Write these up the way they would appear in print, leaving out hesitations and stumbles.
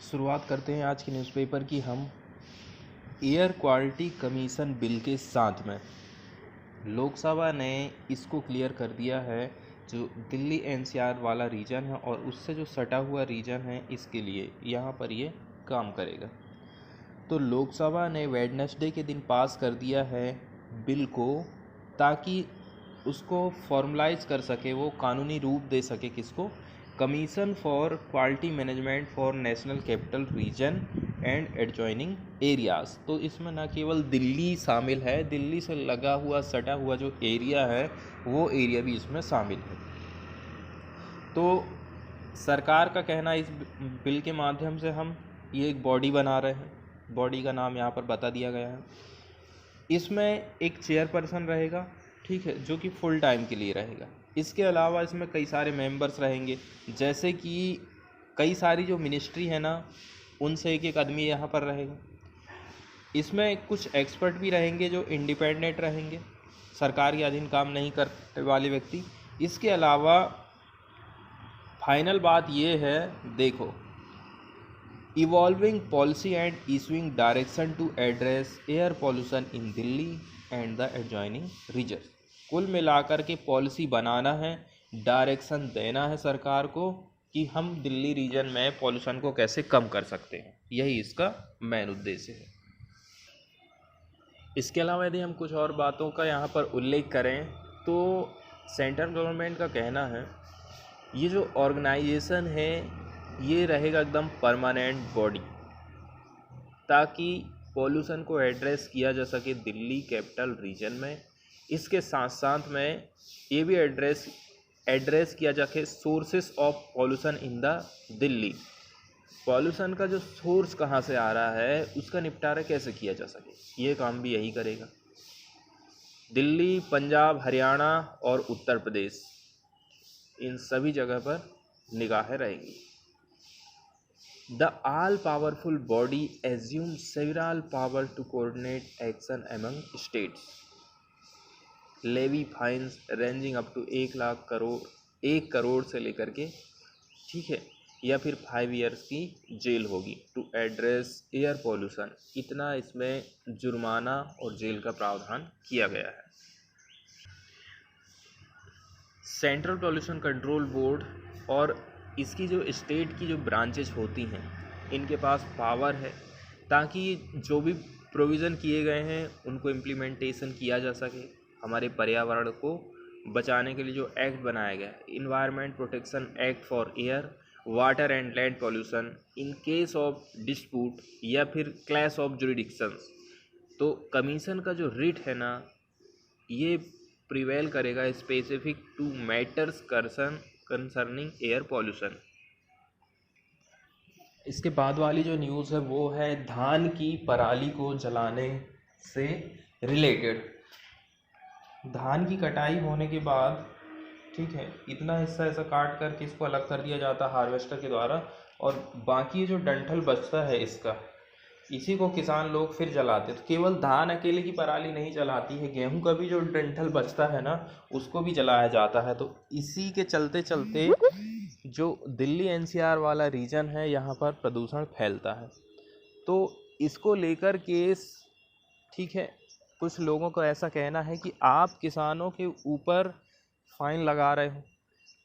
शुरुआत करते हैं आज के न्यूज़पेपर की हम एयर क्वालिटी कमीशन बिल के साथ में। लोकसभा ने इसको क्लियर कर दिया है, जो दिल्ली एनसीआर वाला रीजन है और उससे जो सटा हुआ रीजन है, इसके लिए यहाँ पर ये काम करेगा। तो लोकसभा ने वेडनेसडे के दिन पास कर दिया है बिल को, ताकि उसको फॉर्मलाइज कर सके, वो कानूनी रूप दे सके किसको, commission for quality management for national capital region and adjoining areas. तो इसमें न केवल दिल्ली शामिल है, दिल्ली से लगा हुआ सटा हुआ जो एरिया है वो एरिया भी इसमें शामिल है। तो सरकार का कहना, इस बिल के माध्यम से हम ये एक बॉडी बना रहे हैं, बॉडी का नाम यहाँ पर बता दिया गया है। इसमें एक चेयरपर्सन रहेगा, ठीक है, जो कि फुल टाइम के लिए रहेगा। इसके अलावा इसमें कई सारे मेंबर्स रहेंगे, जैसे कि कई सारी जो मिनिस्ट्री है ना, उनसे एक एक आदमी यहाँ पर रहेगा। इसमें कुछ एक्सपर्ट भी रहेंगे जो इंडिपेंडेंट रहेंगे, सरकार के अधीन काम नहीं करने वाले व्यक्ति। इसके अलावा फाइनल बात ये है, देखो, evolving policy and issuing direction to address air pollution in Delhi and the adjoining region. कुल मिलाकर के पॉलिसी बनाना है, डायरेक्शन देना है सरकार को कि हम दिल्ली रीजन में पॉल्यूशन को कैसे कम कर सकते हैं, यही इसका मेन उद्देश्य है। इसके अलावा यदि हम कुछ और बातों का यहाँ पर उल्लेख करें तो सेंट्रल गवर्नमेंट का कहना है, ये जो ऑर्गेनाइजेशन है ये रहेगा एकदम परमानेंट बॉडी, ताकि पॉल्यूशन को एड्रेस किया जा सके दिल्ली कैपिटल रीजन में। इसके साथ साथ में ये भी एड्रेस किया जा सके sources of pollution in the Delhi. Pollution का जो सोर्स कहाँ से आ रहा है उसका निपटारा कैसे किया जा सके, ये काम भी यही करेगा। दिल्ली, पंजाब, हरियाणा और उत्तर प्रदेश, इन सभी जगह पर निगाहें रहेंगी। The all-powerful body assumes several power to coordinate action among states. Levy fines ranging up to 1 crore से लेकर के, ठीक है, या फिर 5 years की जेल होगी टू एड्रेस एयर पॉल्यूशन। इतना इसमें जुर्माना और जेल का प्रावधान किया गया है। सेंट्रल पॉल्यूशन कंट्रोल बोर्ड और इसकी जो स्टेट की जो ब्रांचेस होती हैं, इनके पास पावर है ताकि जो भी प्रोविज़न किए गए हैं उनको इम्प्लीमेंटेशन किया जा सके। हमारे पर्यावरण को बचाने के लिए जो एक्ट बनाया गया है, environment protection act for air, water and land pollution in case of dispute या फिर क्लैश ऑफ जुरिडिक्शंस। तो कमीशन का जो रिट है ना, ये प्रिवेल करेगा specific to matters concerning air pollution. इसके बाद वाली जो न्यूज़ है वो है धान की पराली को जलाने से रिलेटेड। धान की कटाई होने के बाद, ठीक है, इतना हिस्सा ऐसा काट करके इसको अलग कर दिया जाता है हार्वेस्टर के द्वारा, और बाकी जो डंठल बचता है इसका, इसी को किसान लोग फिर जलाते। तो केवल धान अकेले की पराली नहीं जलाती है, गेहूं का भी जो डंठल बचता है ना, उसको भी जलाया जाता है। तो इसी के चलते चलते जो दिल्ली एनसीआर वाला रीजन है, यहाँ पर प्रदूषण फैलता है। तो इसको लेकर केस, ठीक है, कुछ लोगों का ऐसा कहना है कि आप किसानों के ऊपर फाइन लगा रहे हो,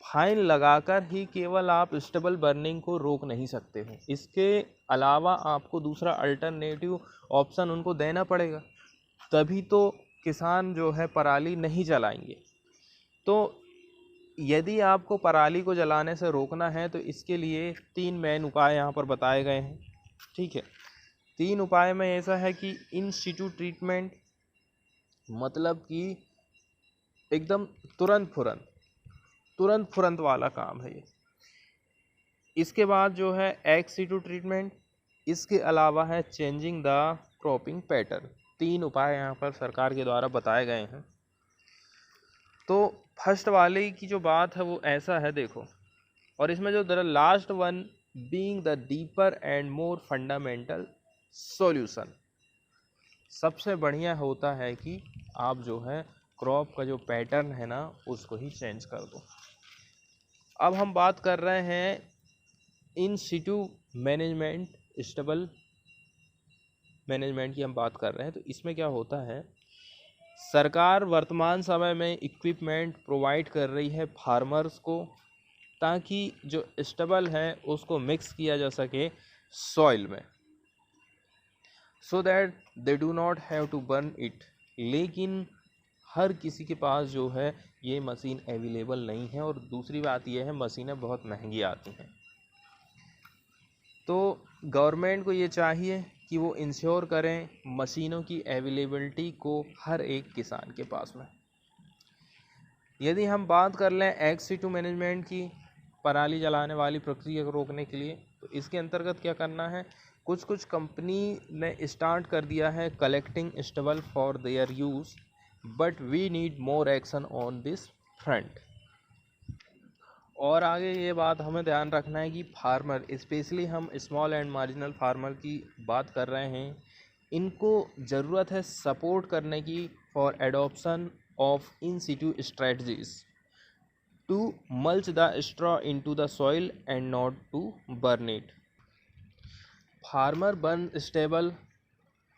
फाइन लगाकर ही केवल आप स्टेबल बर्निंग को रोक नहीं सकते हो, इसके अलावा आपको दूसरा अल्टरनेटिव ऑप्शन उनको देना पड़ेगा, तभी तो किसान जो है पराली नहीं जलाएंगे। तो यदि आपको पराली को जलाने से रोकना है तो इसके लिए 3 मेन उपाय यहाँ पर बताए गए हैं, ठीक है। 3 उपाय में ऐसा है कि इन सिटू ट्रीटमेंट, मतलब कि एकदम तुरंत फुरंत वाला काम है ये। इसके बाद जो है एक्स सिटू ट्रीटमेंट, इसके अलावा है चेंजिंग द क्रॉपिंग पैटर्न। 3 उपाय यहाँ पर सरकार के द्वारा बताए गए हैं। तो फर्स्ट वाले की जो बात है वो ऐसा है, देखो, और इसमें जो the last one being the deeper and more fundamental solution, सबसे बढ़िया होता है कि आप जो है क्रॉप का जो पैटर्न है ना, उसको ही चेंज कर दो। अब हम बात कर रहे हैं इन सिटू मैनेजमेंट, स्टेबल मैनेजमेंट की हम बात कर रहे हैं। तो इसमें क्या होता है, सरकार वर्तमान समय में इक्विपमेंट प्रोवाइड कर रही है फार्मर्स को, ताकि जो स्टेबल है उसको मिक्स किया जा सके सॉइल में, so that they do not have to burn it. लेकिन हर किसी के पास जो है ये मशीन अवेलेबल नहीं है, और दूसरी बात ये है मशीनें बहुत महंगी आती हैं। तो गवर्नमेंट को ये चाहिए कि वो इंश्योर करें मशीनों की अवेलेबिलिटी को हर एक किसान के पास में। यदि हम बात कर लें एक्स-2 मैनेजमेंट की, पराली जलाने वाली प्रक्रिया को रोकने के लिए, तो इसके अंतर्गत क्या करना है, कुछ कंपनी ने स्टार्ट कर दिया है collecting stubble for their use, but we need more action on this front. और आगे ये बात हमें ध्यान रखना है कि फार्मर, स्पेशली हम स्मॉल एंड मार्जिनल फार्मर की बात कर रहे हैं, इनको ज़रूरत है सपोर्ट करने की for adoption of in situ strategies to mulch the straw into the soil and not to burn it. Farmer burn stubble,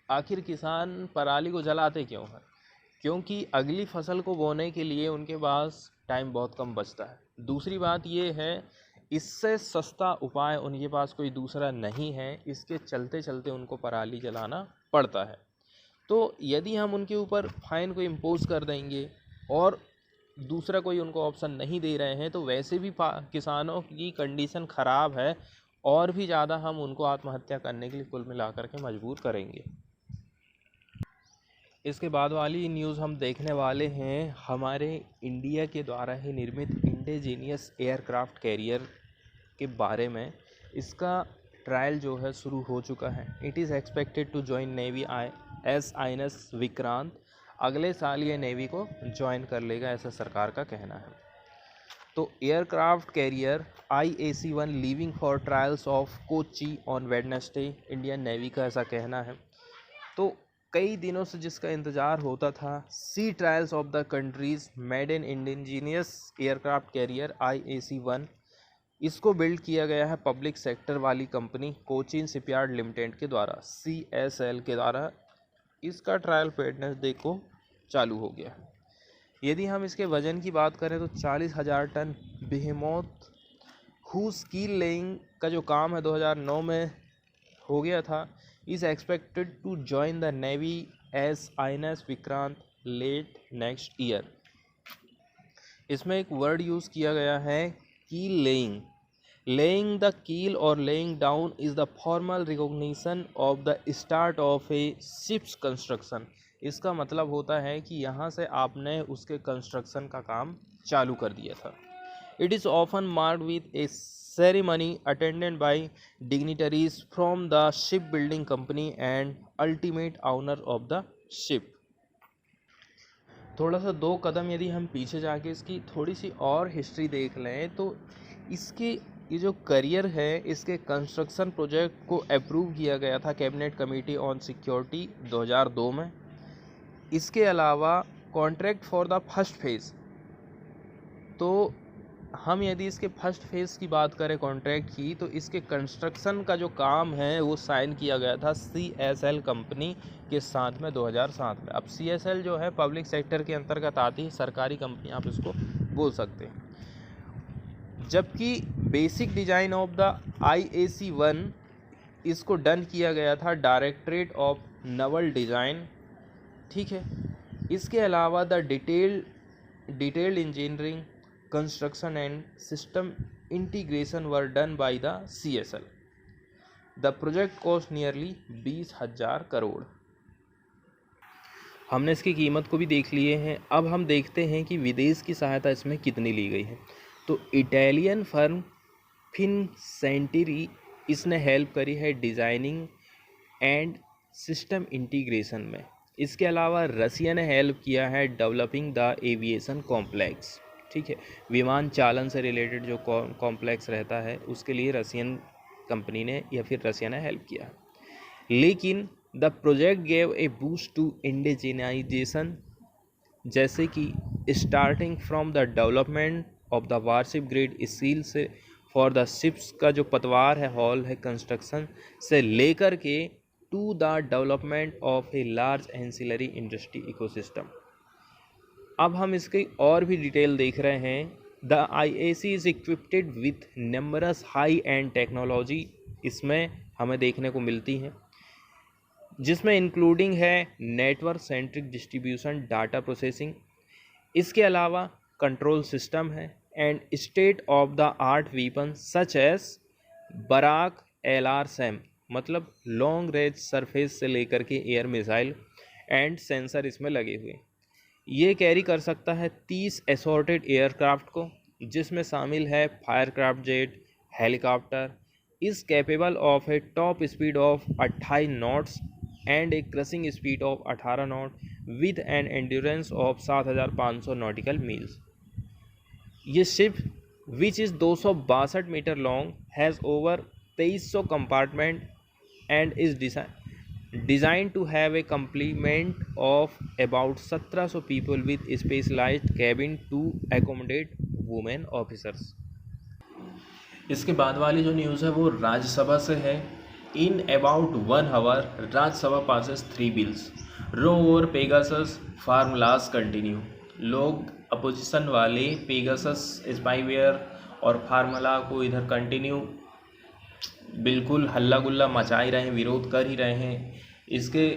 आखिर किसान पराली को जलाते क्यों हैं? क्योंकि अगली फसल को बोने के लिए उनके पास टाइम बहुत कम बचता है। दूसरी बात ये है, इससे सस्ता उपाय उनके पास कोई दूसरा नहीं है, इसके चलते चलते उनको पराली जलाना पड़ता है। तो यदि हम उनके ऊपर फाइन को इम्पोज कर देंगे और दूसरा कोई उनको ऑप्शन नहीं दे रहे हैं, तो वैसे भी किसानों की कंडीशन ख़राब है, और भी ज़्यादा हम उनको आत्महत्या करने के लिए कुल मिलाकर के मजबूर करेंगे। इसके बाद वाली न्यूज़ हम देखने वाले हैं हमारे इंडिया के द्वारा ही निर्मित इंडिजीनियस एयरक्राफ्ट कैरियर के बारे में। इसका ट्रायल जो है शुरू हो चुका है। It is expected to join navy as INS Vikrant. अगले साल ये नेवी को ज्वाइन कर लेगा, ऐसा सरकार का कहना है। तो aircraft carrier IAC-1 leaving for trials of Kochi on Wednesday, Indian navy का ऐसा कहना है। तो कई दिनों से जिसका इंतज़ार होता था, sea trials of the country's made in indigenous aircraft carrier IAC-1, इसको बिल्ड किया गया है पब्लिक सेक्टर वाली कंपनी कोचिन शिपयार्ड लिमिटेड के द्वारा, CSL के द्वारा। इसका ट्रायल वेडनेसडे को चालू हो गया। यदि हम इसके वज़न की बात करें तो 40,000 टन बेहेमोथ हुज कील लेइंग का जो काम है 2009 में हो गया था, is expected to join the Navy as INS Vikrant late next year। इसमें एक वर्ड यूज़ किया गया है कील लेइंग। लेइंग द कील और laying down is the formal recognition of the start of A ships construction. इसका मतलब होता है कि यहाँ से आपने उसके कंस्ट्रक्शन का काम चालू कर दिया था। It is often marked with A ceremony attended by dignitaries from the shipbuilding company and ultimate owner of the ship। थोड़ा सा 2 कदम यदि हम पीछे जाके इसकी थोड़ी सी और हिस्ट्री देख लें, तो इसके ये जो करियर है, इसके कंस्ट्रक्शन प्रोजेक्ट को अप्रूव किया गया था कैबिनेट कमेटी ऑन सिक्योरिटी 2002 में। इसके अलावा contract for the first phase, तो हम यदि इसके फर्स्ट फेज़ की बात करें कॉन्ट्रैक्ट की, तो इसके कंस्ट्रक्शन का जो काम है वो साइन किया गया था CSL कंपनी के साथ में 2007 में। अब CSL जो है पब्लिक सेक्टर के अंतर्गत आती है, सरकारी कंपनी आप इसको बोल सकते हैं। जबकि basic design of the IAC-1 इसको डन किया गया था डायरेक्टरेट ऑफ नवल डिज़ाइन, ठीक है। इसके अलावा the detailed engineering, construction and system integration were done by the CSL। The project cost nearly 20,000 crore. हमने इसकी कीमत को भी देख लिए हैं। अब हम देखते हैं कि विदेश की सहायता इसमें कितनी ली गई है। तो इटालियन फर्म फिनसेंटरी इसने हेल्प करी है डिज़ाइनिंग एंड सिस्टम इंटीग्रेशन में। इसके अलावा रसिया ने हेल्प किया है डेवलपिंग द एविएशन कॉम्प्लेक्स, ठीक है। विमान चालन से रिलेटेड जो कॉम्प्लेक्स रहता है उसके लिए रसियन कंपनी ने या फिर रसिया ने हेल्प किया। लेकिन the project gave a boost to indigenisation, जैसे कि starting from the development of the warship grid steel से फॉर द शिप्स का जो पतवार है, हॉल है, कंस्ट्रक्शन से लेकर के to the development of a large ancillary industry ecosystem. अब हम इसकी और भी डिटेल देख रहे हैं। The IAC is equipped with numbers high and technology इसमें हमें देखने को मिलती हैं, जिसमें इंक्लूडिंग है network centric distribution data processing, इसके अलावा कंट्रोल सिस्टम है and state of the art weapon such as Barak LRSAM, मतलब लॉन्ग रेंज सरफेस से लेकर के एयर मिसाइल एंड सेंसर इसमें लगे हुए। ये कैरी कर सकता है 30 एसॉर्टेड एयरक्राफ्ट को, जिसमें शामिल है aircraft jet, helicopter, is capable of a top speed of 28 knots and a cruising speed of 18 knot with an endurance of 7500 nautical miles. ये ship which is 262 metre long has over 2300 compartment and is designed to have a complement of about 1700 people with specialized cabin to accommodate women officers। इसके बाद वाली जो news है वो राज्यसभा से है। In about 1 hour Rajya Sabha passes 3 bills, row over Pegasus formulas continue. लोग opposition वाले पेगासस, स्पाईवेयर और फार्मूला को इधर कंटिन्यू बिल्कुल हल्ला गुल्ला मचा ही रहे हैं, विरोध कर ही रहे हैं। इसके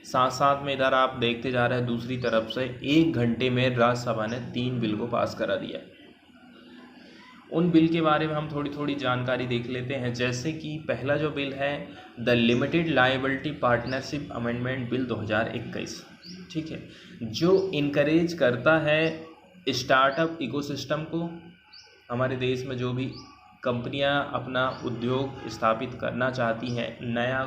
साथ साथ में इधर आप देखते जा रहे हैं दूसरी तरफ से 1 घंटे में राज्यसभा ने 3 बिल को पास करा दिया। उन बिल के बारे में हम थोड़ी थोड़ी जानकारी देख लेते हैं। जैसे कि पहला जो बिल है the limited liability partnership amendment bill 2021, ठीक है, जो इनकरेज करता है स्टार्टअप इकोसिस्टम को। हमारे देश में जो भी कंपनियां अपना उद्योग स्थापित करना चाहती हैं, नया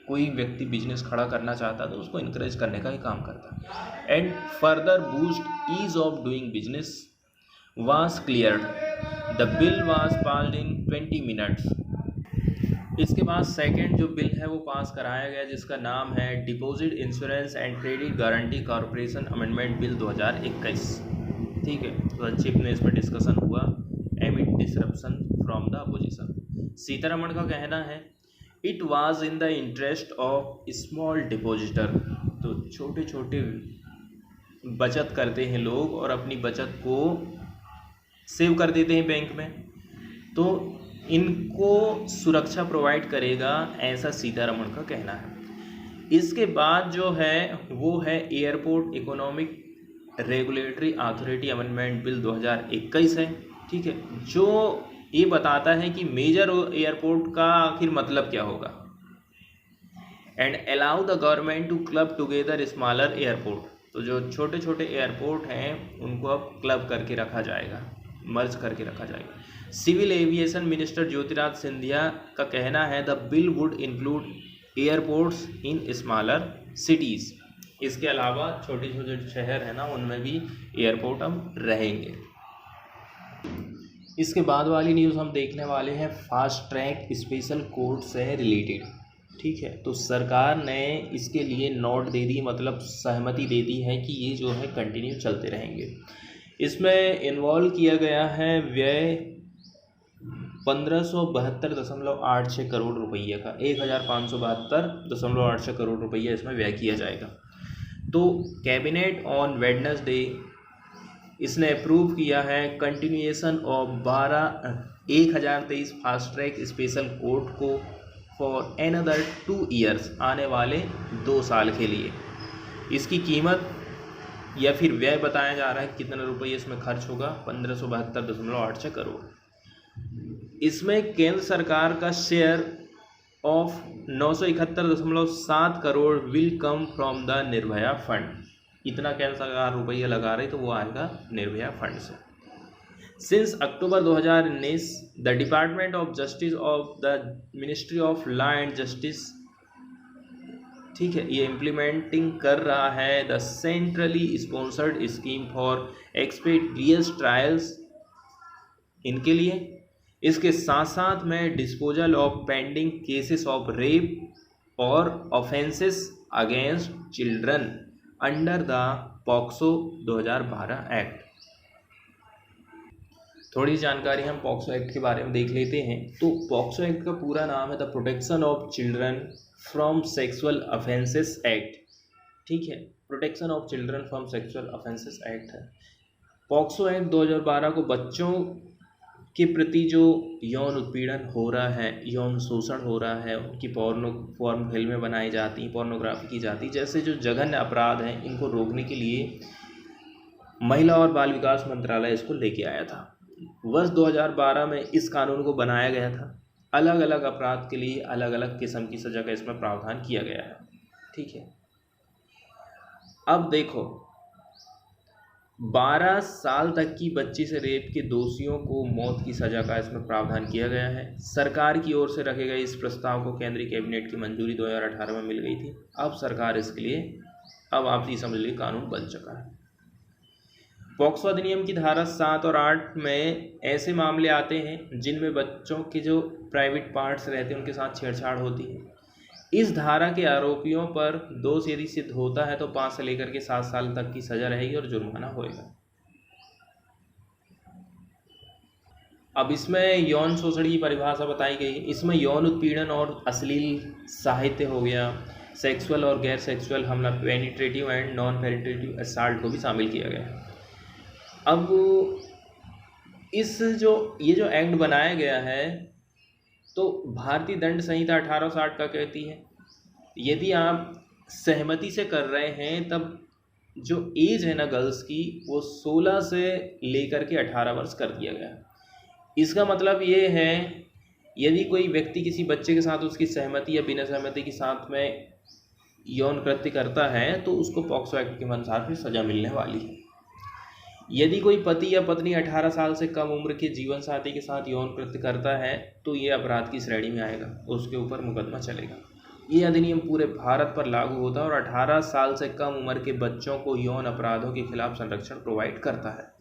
कोई व्यक्ति बिजनेस खड़ा करना चाहता है तो उसको इनकरेज करने का ही काम करता है। And further boost ease of doing business was cleared. The bill was passed in 20 minutes. इसके बाद सेकंड जो बिल है वो पास कराया गया, जिसका नाम है deposit insurance and credit guarantee corporation amendment bill 2021, ठीक है। तो चीफ में इसमें डिस्कशन हुआ एमिड disruption from the opposition. Sitharaman का कहना है it was in the interest of small depositor. तो छोटे छोटे बचत करते हैं लोग और अपनी बचत को सेव कर देते हैं बैंक में, तो इनको सुरक्षा प्रोवाइड करेगा, ऐसा सीतारमण का कहना है। इसके बाद जो है वो है airport economic regulatory authority amendment bill 2021 है, ठीक है, जो ये बताता है कि मेजर एयरपोर्ट का आखिर मतलब क्या होगा। And allow the government to club together smaller airport. तो जो छोटे छोटे एयरपोर्ट हैं उनको अब क्लब करके रखा जाएगा, मर्ज करके रखा जाएगा। Civil aviation minister Jyotiraj Scindia का कहना है the bill would include airports in smaller cities. इसके अलावा छोटे छोटे शहर हैं ना, उनमें भी एयरपोर्ट अब रहेंगे। इसके बाद वाली न्यूज़ हम देखने वाले हैं फास्ट ट्रैक स्पेशल कोर्ट से रिलेटेड, ठीक है। तो सरकार ने इसके लिए नोट दे दी, मतलब सहमति दे दी है कि ये जो है कंटिन्यू चलते रहेंगे। इसमें इन्वॉल्व किया गया है व्यय 1572.86 करोड़ रुपये का, 1572.86 करोड़ रुपये इसमें व्यय किया जाएगा। तो कैबिनेट ऑन वेडनेसडे इसने अप्रूव किया है continuation of 1023 fast track special court को फॉर एनदर 2 ईयर्स, आने वाले 2 साल के लिए। इसकी कीमत या फिर व्यय बताया जा रहा है कितना रुपये इसमें खर्च होगा, 1572.86 करोड़। इसमें केंद्र सरकार का share of 971.7 crore will come from the Nirbhaya fund. इतना केंद्र सरकार रुपया लगा रही तो वो आएगा निर्भया फंड से। Since October 2019 the department of justice of the ministry of law and justice, ठीक है, ये इम्प्लीमेंटिंग कर रहा है the centrally sponsored scheme for expeditious trials इनके लिए। इसके साथ साथ में disposal of pending cases of rape और offences against children under the POCSO 2012 act. थोड़ी जानकारी हम पॉक्सो एक्ट के बारे में देख लेते हैं। तो पॉक्सो एक्ट का पूरा नाम है the protection of children from sexual offences act. ठीक है, protection of children from sexual offences act है। पॉक्सो एक्ट 2012 को बच्चों के प्रति जो यौन उत्पीड़न हो रहा है, यौन शोषण हो रहा है, उनकी पॉर्न फिल्में बनाई जाती, पोर्नोग्राफी की जाती, जैसे जो जघन्य अपराध हैं, इनको रोकने के लिए महिला और बाल विकास मंत्रालय इसको लेके आया था। वर्ष 2012 में इस कानून को बनाया गया था। अलग अलग अपराध के लिए अलग अलग किस्म की सज़ा का इसमें प्रावधान किया गया है। ठीक है, अब देखो 12 साल तक की बच्ची से रेप के दोषियों को मौत की सज़ा का इसमें प्रावधान किया गया है। सरकार की ओर से रखे गए इस प्रस्ताव को केंद्रीय कैबिनेट की मंजूरी 2018 में मिल गई थी। अब सरकार इसके लिए, अब आप ये समझ लीजिए, कानून बन चुका है। पॉक्सो अधिनियम की धारा 7 और 8 में ऐसे मामले आते हैं जिनमें बच्चों के जो प्राइवेट पार्ट्स रहते हैं उनके साथ छेड़छाड़ होती है। इस धारा के आरोपियों पर दोष यदि सिद्ध होता है तो 5 से लेकर के 7 साल तक की सजा रहेगी और जुर्माना होएगा। अब इसमें यौन शोषण की परिभाषा बताई गई है। इसमें यौन उत्पीड़न और अश्लील साहित्य हो गया, सेक्सुअल और गैर सेक्सुअल हमला, penetrative and non penetrative assault को भी शामिल किया गया है। अब ये जो एक्ट बनाया गया है तो भारतीय दंड संहिता 1860 का कहती है यदि आप सहमति से कर रहे हैं तब जो एज है ना गर्ल्स की वो 16 से लेकर के 18 वर्ष कर दिया गया। इसका मतलब ये है यदि कोई व्यक्ति किसी बच्चे के साथ उसकी सहमति या बिना सहमति के साथ में यौन कृत्य करता है तो उसको पॉक्सो एक्ट के अनुसार फिर सजा मिलने वाली है। यदि कोई पति या पत्नी 18 साल से कम उम्र के जीवन साथी के साथ यौन कृत्य करता है तो ये अपराध की श्रेणी में आएगा, उसके ऊपर मुकदमा चलेगा। ये अधिनियम पूरे भारत पर लागू होता है और 18 साल से कम उम्र के बच्चों को यौन अपराधों के खिलाफ संरक्षण प्रोवाइड करता है।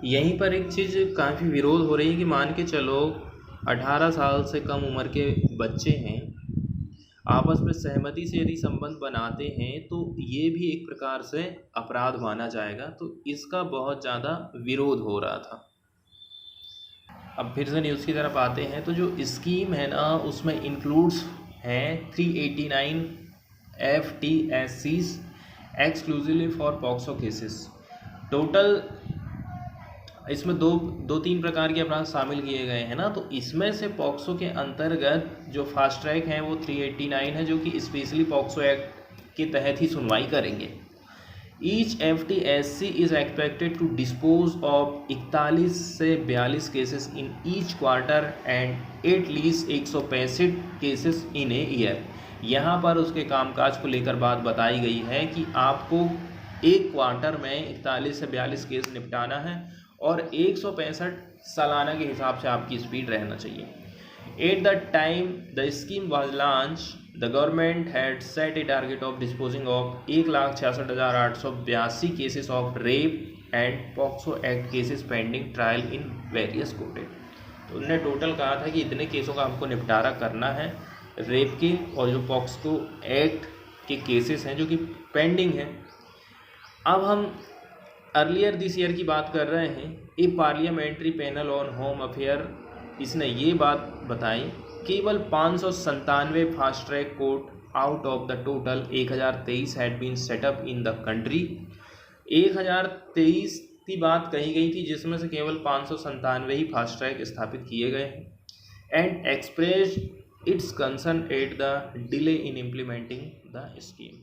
यहीं पर एक चीज़ काफ़ी विरोध हो रही है कि मान के चलो 18 साल से कम उम्र के बच्चे हैं, आपस में सहमति से यदि संबंध बनाते हैं तो ये भी एक प्रकार से अपराध माना जाएगा। तो इसका बहुत ज़्यादा विरोध हो रहा था। अब फिर से न्यूज़ की तरफ आते हैं तो जो स्कीम है ना उसमें इंक्लूड्स हैं 389 FTSCs exclusively for POCSO cases. Total इसमें दो तीन प्रकार के अपराध शामिल किए गए हैं ना, तो इसमें से पॉक्सो के अंतर्गत जो फास्ट ट्रैक है वो 389 है जो कि स्पेशली पॉक्सो एक्ट के तहत ही सुनवाई करेंगे। Each FTSC is expected to dispose of 41 से 42 cases in each quarter and at least 165 cases in a year. यहाँ पर उसके कामकाज को लेकर बात बताई गई है कि आपको एक क्वार्टर में 41 से 42 केस निपटाना है और 165 सालाना के हिसाब से आपकी स्पीड रहना चाहिए। At the time the scheme was launched the government had set a target of disposing of 1,66,882 cases of rape and POCSO act cases pending trial in various courts. तो उन्होंने टोटल कहा था कि इतने केसों का हमको निपटारा करना है रेप के, और जो पॉक्सो एक्ट के केसेस हैं जो कि पेंडिंग हैं। अब हम अर्लियर दिस ईयर की बात कर रहे हैं। A parliamentary panel on home affair, इसने ये बात बताई केवल 597 fast track court out of the total 1023 had been set up in the country. 1023 की बात कही गई थी जिसमें से केवल 597 ही फास्ट ट्रैक स्थापित किए गए हैं। And express it's concern at the delay in implementing the scheme.